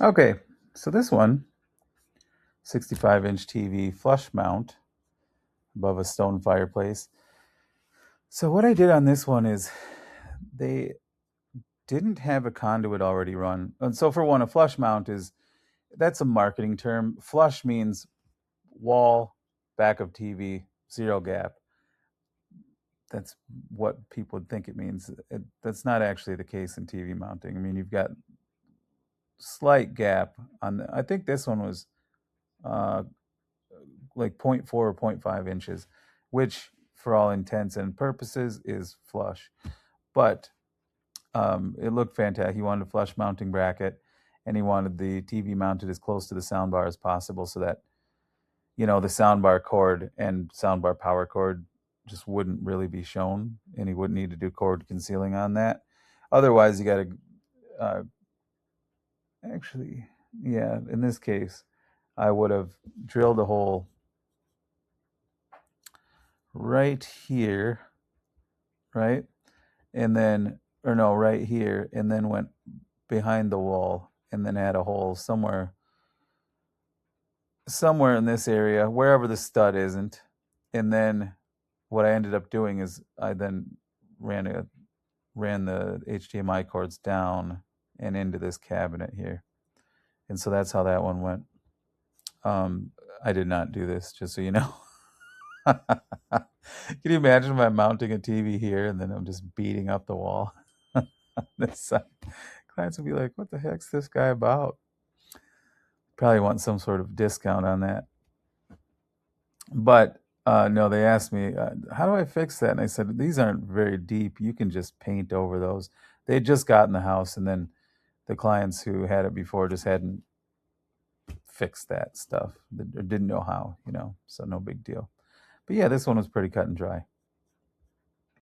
Okay, so this one, 65-inch TV flush mount above a stone fireplace. So what I did on this one is they didn't have a conduit already run. And so for one, a flush mount that's a marketing term. Flush means wall, back of TV, zero gap. That's what people would think it means. That's not actually the case in TV mounting. I mean, you've got slight gap on I think this one was uh, like 0.4 or 0.5 inches, which for all intents and purposes is flush. But it looked fantastic. He wanted a flush mounting bracket, and he wanted the TV mounted as close to the soundbar as possible so that, the soundbar cord and soundbar power cord just wouldn't really be shown, and he wouldn't need to do cord concealing on that. Otherwise, you got to actually, yeah, in this case, I would have drilled a hole right here, right? And then, or no, right here, and then went behind the wall and then had a hole somewhere in this area, wherever the stud isn't. And then what I ended up doing is I then ran the HDMI cords down and into this cabinet here. And so that's how that one went. I did not do this, just so you know. Can you imagine if I'm mounting a TV here and then I'm just beating up the wall on this side? Clients will be like, what the heck's this guy about? Probably want some sort of discount on that. But no, they asked me, how do I fix that? And I said, these aren't very deep. You can just paint over those. They had just gotten the house, and then the clients who had it before just hadn't fixed that stuff or didn't know how, so no big deal. But yeah, this one was pretty cut and dry.